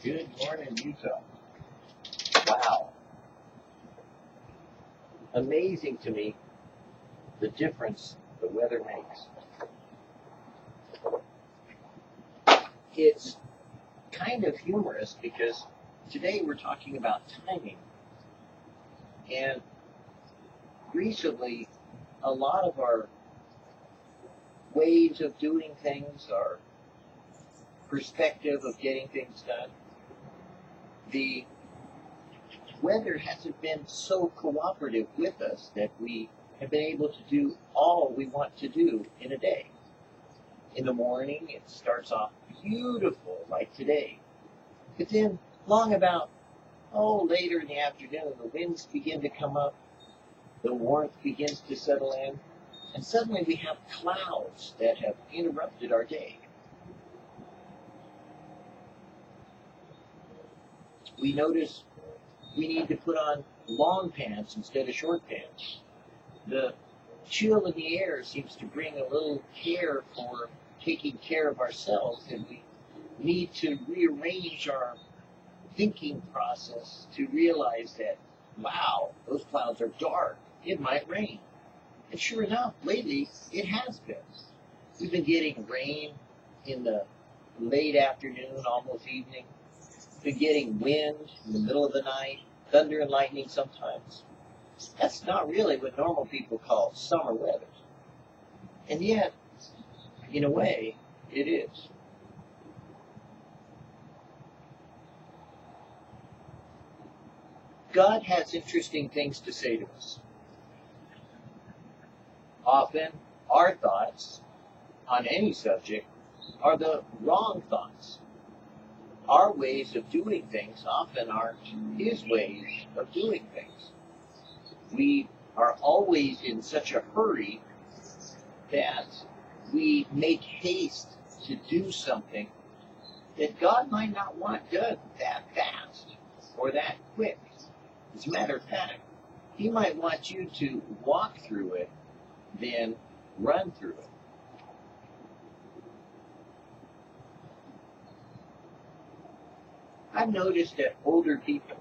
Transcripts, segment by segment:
Good morning, Utah. Wow. Amazing to me the difference the weather makes. It's kind of humorous because today we're talking about timing. And recently, a lot of our ways of doing things, our perspective of getting things done, the weather hasn't been so cooperative with us that we have been able to do all we want to do in a day. In the morning, it starts off beautiful, like today. But then, later in the afternoon, the winds begin to come up, the warmth begins to settle in, and suddenly we have clouds that have interrupted our day. We notice we need to put on long pants instead of short pants. The chill in the air seems to bring a little care for taking care of ourselves, and we need to rearrange our thinking process to realize that, wow, those clouds are dark. It might rain. And sure enough, lately it has been. We've been getting rain in the late afternoon, almost evening. We've been getting wind in the middle of the night, thunder and lightning sometimes. That's not really what normal people call summer weather. And yet, in a way, it is. God has interesting things to say to us. Often, our thoughts on any subject are the wrong thoughts. Our ways of doing things often aren't His ways of doing things. We are always in such a hurry that we make haste to do something that God might not want done that fast or that quick. As a matter of fact, He might want you to walk through it, then run through it. I've noticed that older people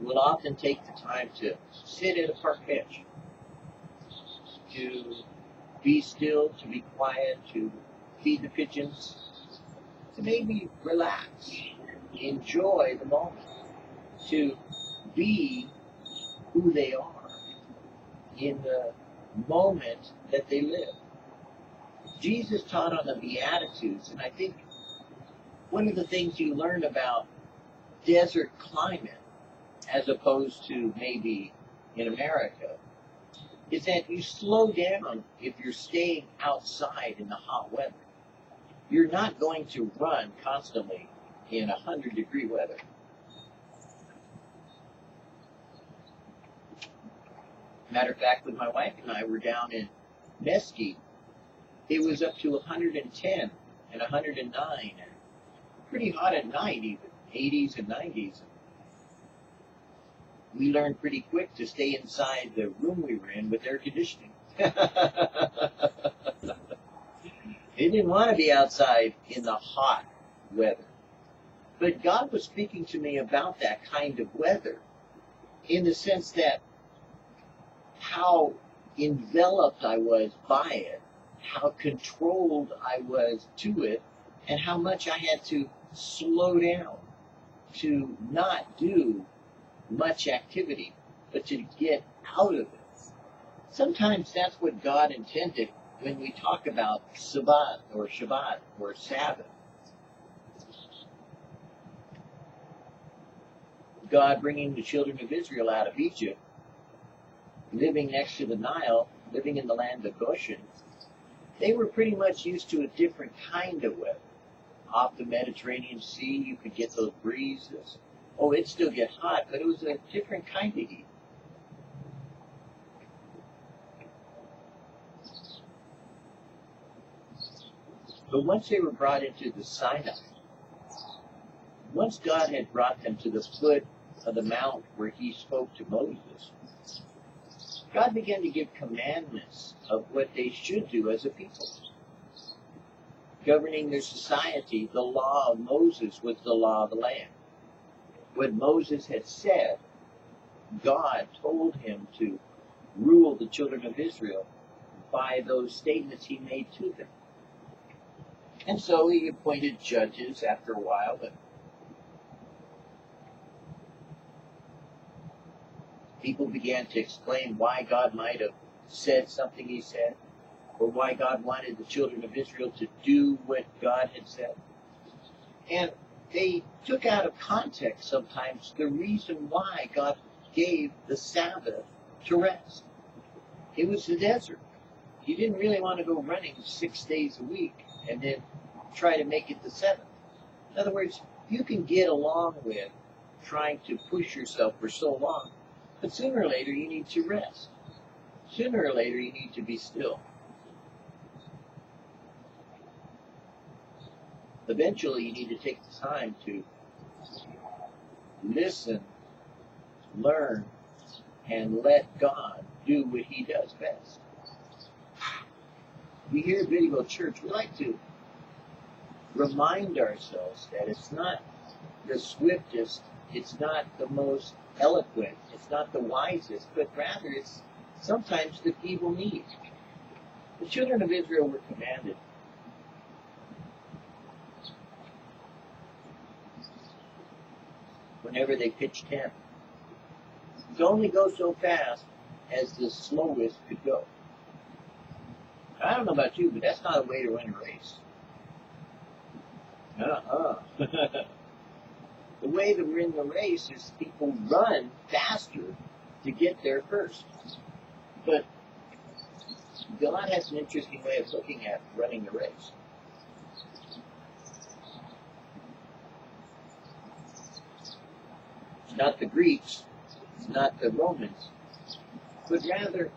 will often take the time to sit at a park bench, to be still, to be quiet, to feed the pigeons, to maybe relax, enjoy the moment, to be who they are in the moment that they live. Jesus taught on the Beatitudes, and I think one of the things you learn about desert climate, as opposed to maybe in America, is that you slow down if you're staying outside in the hot weather. You're not going to run constantly in 100-degree weather. Matter of fact, when my wife and I were down in Mesquite, it was up to 110 and 109, and pretty hot at night even, 80s and 90s. We learned pretty quick to stay inside the room we were in with air conditioning. They didn't want to be outside in the hot weather. But God was speaking to me about that kind of weather in the sense that how enveloped I was by it, how controlled I was to it, and how much I had to slow down to not do much activity, but to get out of it. Sometimes that's what God intended when we talk about Sabbath or Shabbat or Sabbath. God bringing the children of Israel out of Egypt, living next to the Nile, living in the land of Goshen, they were pretty much used to a different kind of weather. Off the Mediterranean Sea, you could get those breezes. Oh, it'd still get hot, but it was a different kind of heat. But once they were brought into the Sinai, once God had brought them to the foot of the mount where He spoke to Moses, God began to give commandments of what they should do as a people. governing their society, the law of Moses was the law of the land. What Moses had said, God told him to rule the children of Israel by those statements he made to them. And so he appointed judges after a while, and people began to explain why God might have said something he said, or why God wanted the children of Israel to do what God had said. And they took out of context sometimes the reason why God gave the Sabbath to rest. It was the desert. He didn't really want to go running 6 days a week and then try to make it the seventh. In other words, you can get along with trying to push yourself for so long, but sooner or later you need to rest. Sooner or later you need to be still. Eventually you need to take the time to listen, learn, and let God do what he does best. We here at VidDevoChurch, we like to remind ourselves that it's not the swiftest, it's not the most eloquent, it's not the wisest, but rather it's sometimes the feeble need. The children of Israel were commanded whenever they pitched tent to only go so fast as the slowest could go. I don't know about you, but that's not a way to run a race. The way to win the race is people run faster to get there first. But God has an interesting way of looking at running the race. It's not the Greeks, it's not the Romans, but rather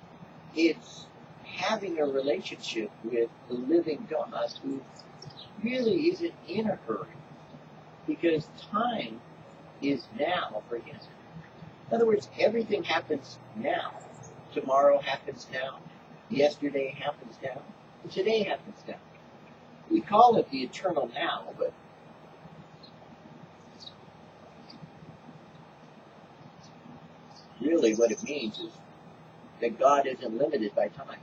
it's having a relationship with the living God who really isn't in a hurry, because time is now for him. In other words, everything happens now. Tomorrow happens now. Yesterday happens now. And today happens now. We call it the eternal now, but really what it means is that God isn't limited by time.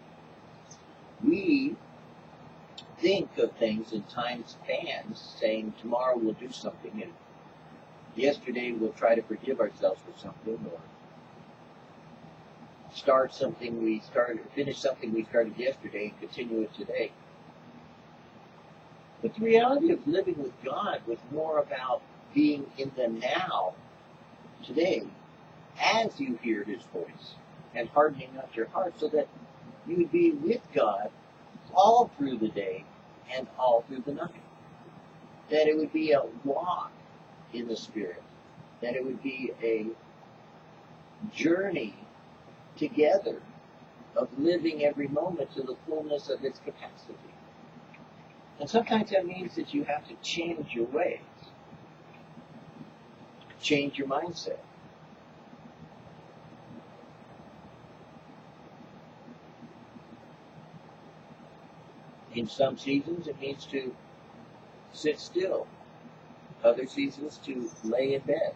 We think of things in time spans, saying tomorrow we'll do something, and yesterday we'll try to forgive ourselves for something, or start something we started, finish something we started yesterday and continue it today. But the reality of living with God was more about being in the now, today, as you hear his voice, and hardening not your heart, so that you would be with God all through the day and all through the night. That it would be a walk in the Spirit. That it would be a journey together of living every moment to the fullness of its capacity. And sometimes that means that you have to change your ways, change your mindset. In some seasons, it means to sit still. Other seasons, to lay in bed.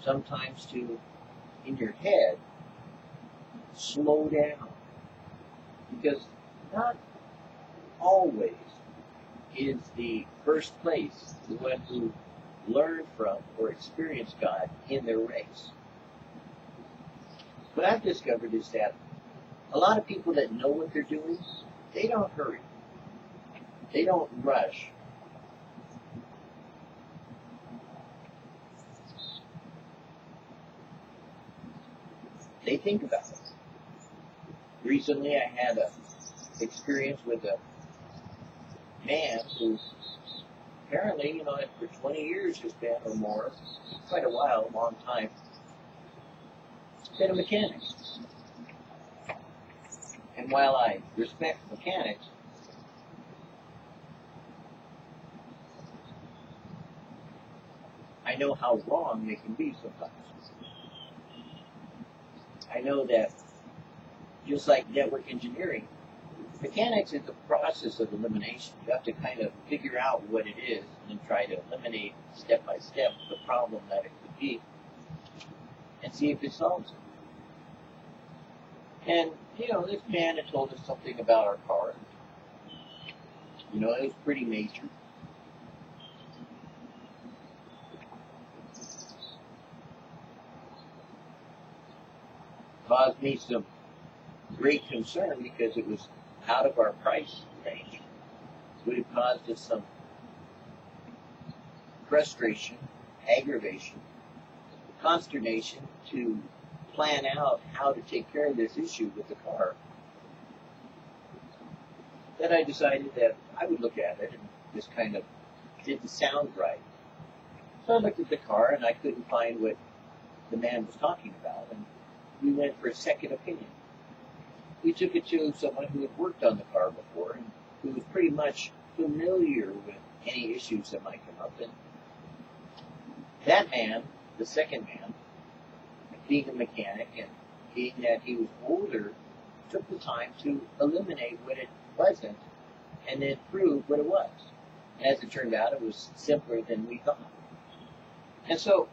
Sometimes to, in your head, slow down. Because not always is the first place the one who learned from or experienced God in their race. What I've discovered is that a lot of people that know what they're doing, they don't hurry. They don't rush. They think about it. Recently I had an experience with a man who apparently, for 20 years has been, or more, quite a while, a long time, been a mechanic. And while I respect mechanics, I know how wrong they can be sometimes. I know that just like network engineering, Mechanics is the process of elimination. You have to kind of figure out what it is and then try to eliminate step by step the problem that it could be and see if it solves it. And, this man had told us something about our car. It was pretty major. Caused me some great concern because it was out of our price range. Would have caused us some frustration, aggravation, consternation to plan out how to take care of this issue with the car. Then I decided that I would look at it and just kind of didn't sound right. So I looked at the car and I couldn't find what the man was talking about, and we went for a second opinion. We took it to someone who had worked on the car before and who was pretty much familiar with any issues that might come up. And that man, the second man, being a mechanic and being that he was older, took the time to eliminate what it wasn't and then prove what it was. And as it turned out, it was simpler than we thought. And so,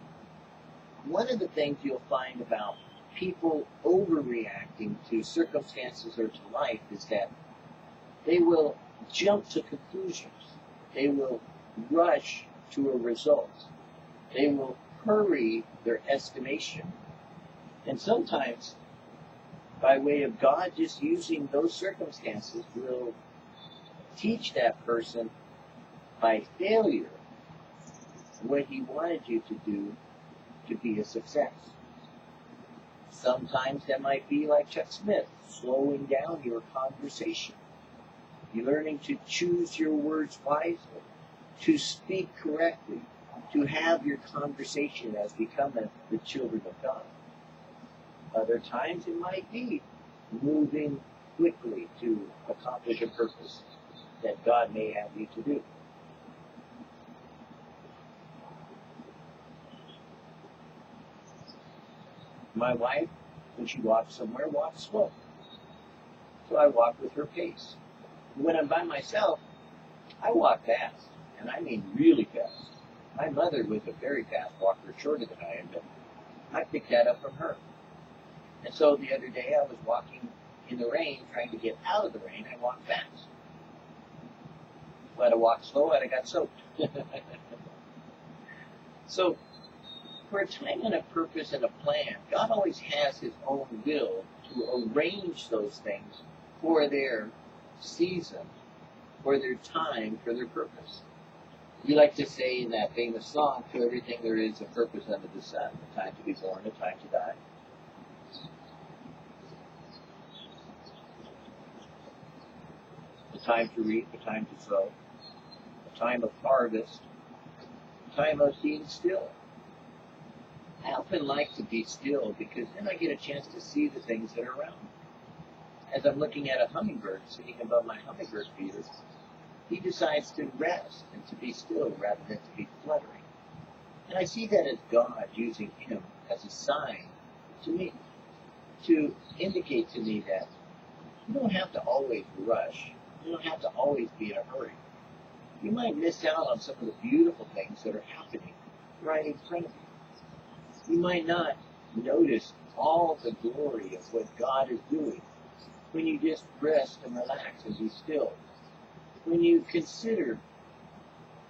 one of the things you'll find about people overreacting to circumstances or to life is that they will jump to conclusions. They will rush to a result. They will hurry their estimation. And sometimes, by way of God just using those circumstances, will teach that person by failure what he wanted you to do to be a success. Sometimes that might be like Chuck Smith, slowing down your conversation. You're learning to choose your words wisely, to speak correctly, to have your conversation as becoming the children of God. Other times it might be moving quickly to accomplish a purpose that God may have you to do. My wife, when she walks somewhere, walks slow. So I walk with her pace. When I'm by myself, I walk fast, and I mean really fast. My mother was a very fast walker, shorter than I am, but I picked that up from her. And so the other day I was walking in the rain, trying to get out of the rain. I walked fast. But I walked slow and I got soaked. So, for a time and a purpose and a plan, God always has His own will to arrange those things for their season, for their time, for their purpose. We like to say in that famous song, to everything there is a purpose under the sun, a time to be born, a time to die. A time to reap, a time to sow, a time of harvest, a time of being still. I often like to be still because then I get a chance to see the things that are around me. As I'm looking at a hummingbird sitting above my hummingbird feeder, he decides to rest and to be still rather than to be fluttering. And I see that as God using him as a sign to me, to indicate to me that you don't have to always rush. You don't have to always be in a hurry. You might miss out on some of the beautiful things that are happening right in front of you. You might not notice all the glory of what God is doing when you just rest and relax and be still. When you consider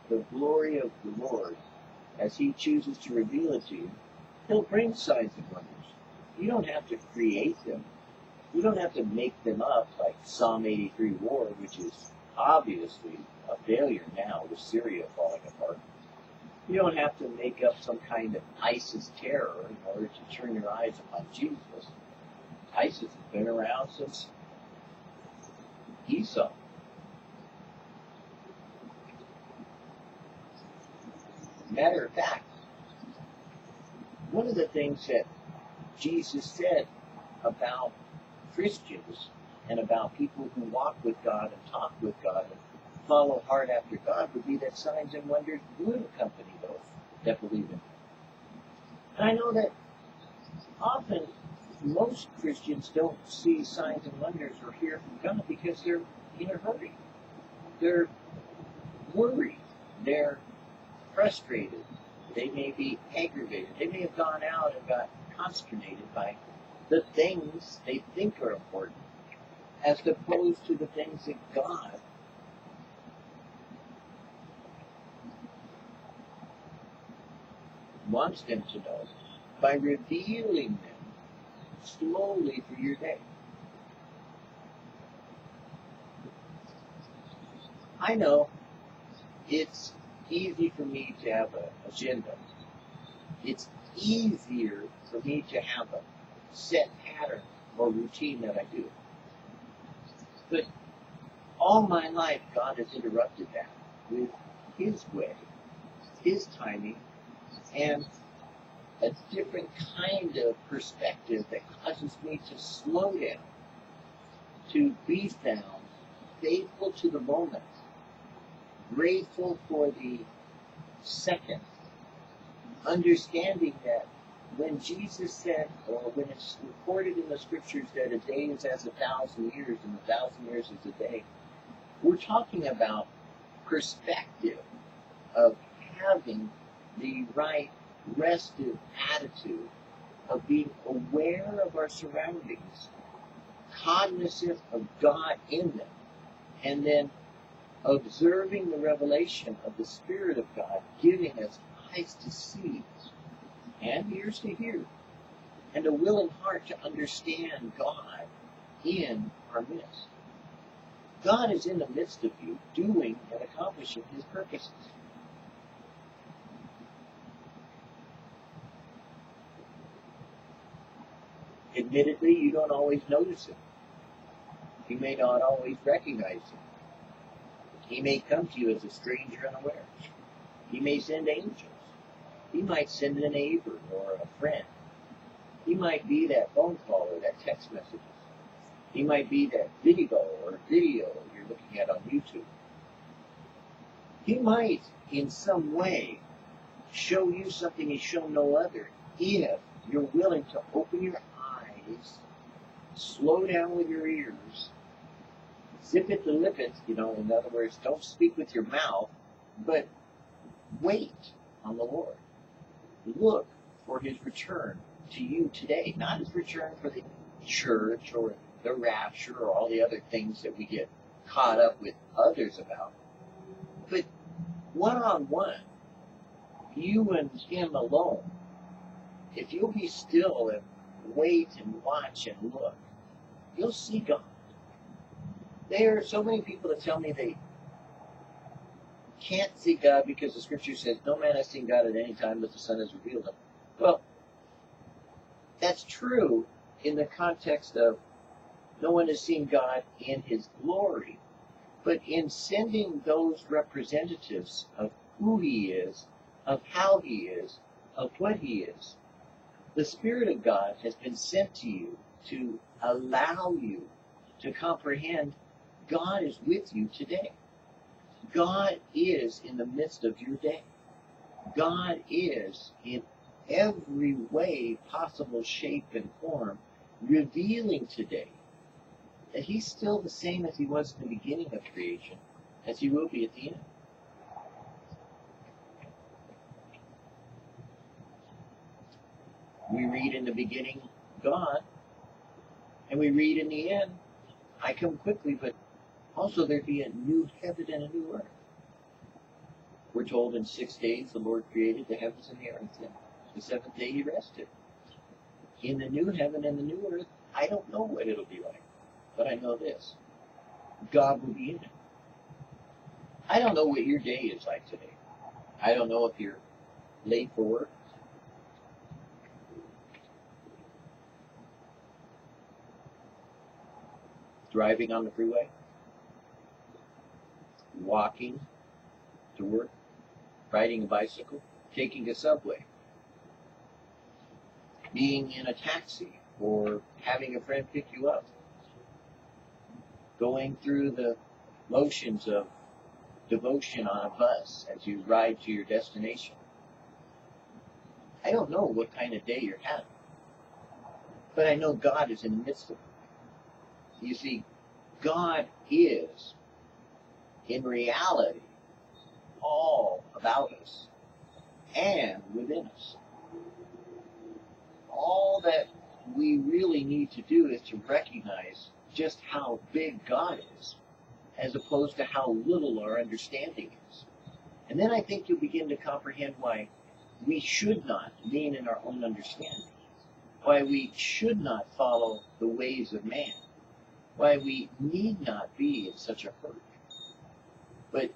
the glory of the Lord as He chooses to reveal it to you, He'll bring signs and wonders. You don't have to create them. You don't have to make them up like Psalm 83 war, which is obviously a failure now with Syria falling apart. You don't have to make up some kind of ISIS terror in order to turn your eyes upon Jesus. ISIS has been around since Esau. Matter of fact, one of the things that Jesus said about Christians and about people who walk with God and talk with God and follow hard after God would be that signs and wonders would accompany those that believe in Him. And I know that often most Christians don't see signs and wonders or hear from God because they're in a hurry. They're worried. They're frustrated. They may be aggravated. They may have gone out and got consternated by the things they think are important, as opposed to the things that God wants them to know by revealing them slowly through your day. I know it's easy for me to have an agenda. It's easier for me to have a set pattern or routine that I do. But all my life, God has interrupted that with His way, His timing, and a different kind of perspective that causes me to slow down, to be found faithful to the moment, grateful for the second, understanding that when Jesus said, or when it's recorded in the scriptures that a day is as 1,000 years and 1,000 years is a day, we're talking about perspective of having the right restive attitude of being aware of our surroundings, cognizant of God in them, and then observing the revelation of the Spirit of God, giving us eyes to see and ears to hear, and a willing heart to understand God in our midst. God is in the midst of you, doing and accomplishing His purposes. Admittedly, you don't always notice Him. You may not always recognize Him. He may come to you as a stranger unaware. He may send angels. He might send a neighbor or a friend. He might be that phone call or that text message. He might be that video you're looking at on YouTube. He might, in some way, show you something He's shown no other if you're willing to open your eyes, slow down with your ears, zip it to lip it, in other words, don't speak with your mouth, but wait on the Lord. Look for His return to you today, not His return for the church or the rapture or all the other things that we get caught up with others about, but one-on-one, you and Him alone. If you'll be still and wait and watch and look, you'll see God. There are so many people that tell me they can't see God because the scripture says no man has seen God at any time but the Son has revealed Him. Well, that's true in the context of no one has seen God in His glory. But in sending those representatives of who He is, of how He is, of what He is, the Spirit of God has been sent to you to allow you to comprehend God is with you today. God is in the midst of your day. God is in every way possible, shape, and form, revealing today that He's still the same as He was in the beginning of creation, as He will be at the end. We read in the beginning, God, and we read in the end, I come quickly, but also there'd be a new heaven and a new earth. We're told in 6 days the Lord created the heavens and the earth, and the seventh day He rested. In the new heaven and the new earth, I don't know what it'll be like, but I know this. God will be in it. I don't know what your day is like today. I don't know if you're late for work, driving on the freeway, walking to work, riding a bicycle, taking a subway, being in a taxi, or having a friend pick you up, going through the motions of devotion on a bus as you ride to your destination. I don't know what kind of day you're having, but I know God is in the midst of it. You see, God is, in reality, all about us and within us. All that we really need to do is to recognize just how big God is, as opposed to how little our understanding is. And then I think you'll begin to comprehend why we should not lean in our own understanding, why we should not follow the ways of man, why we need not be in such a hurry. But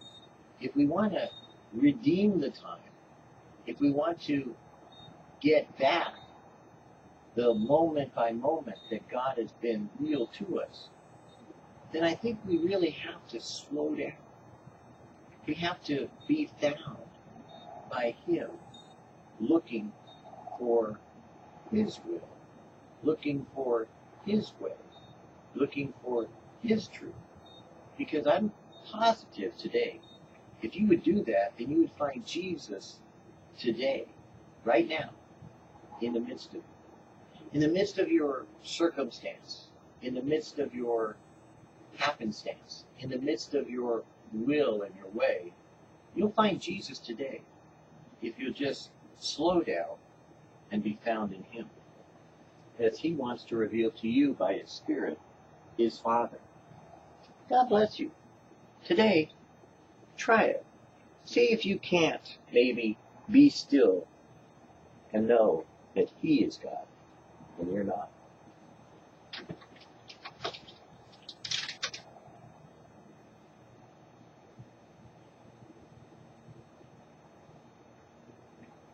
if we want to redeem the time, if we want to get back the moment by moment that God has been real to us, then I think we really have to slow down. We have to be found by Him, looking for His will, looking for His way, looking for His truth. Because I'm positive today, if you would do that, then you would find Jesus today, right now, in the midst of it. In the midst of your circumstance, in the midst of your happenstance, in the midst of your will and your way, you'll find Jesus today if you'll just slow down and be found in Him, as He wants to reveal to you by His Spirit His Father. God bless you. Today, try it. See if you can't maybe be still and know that He is God and you're not.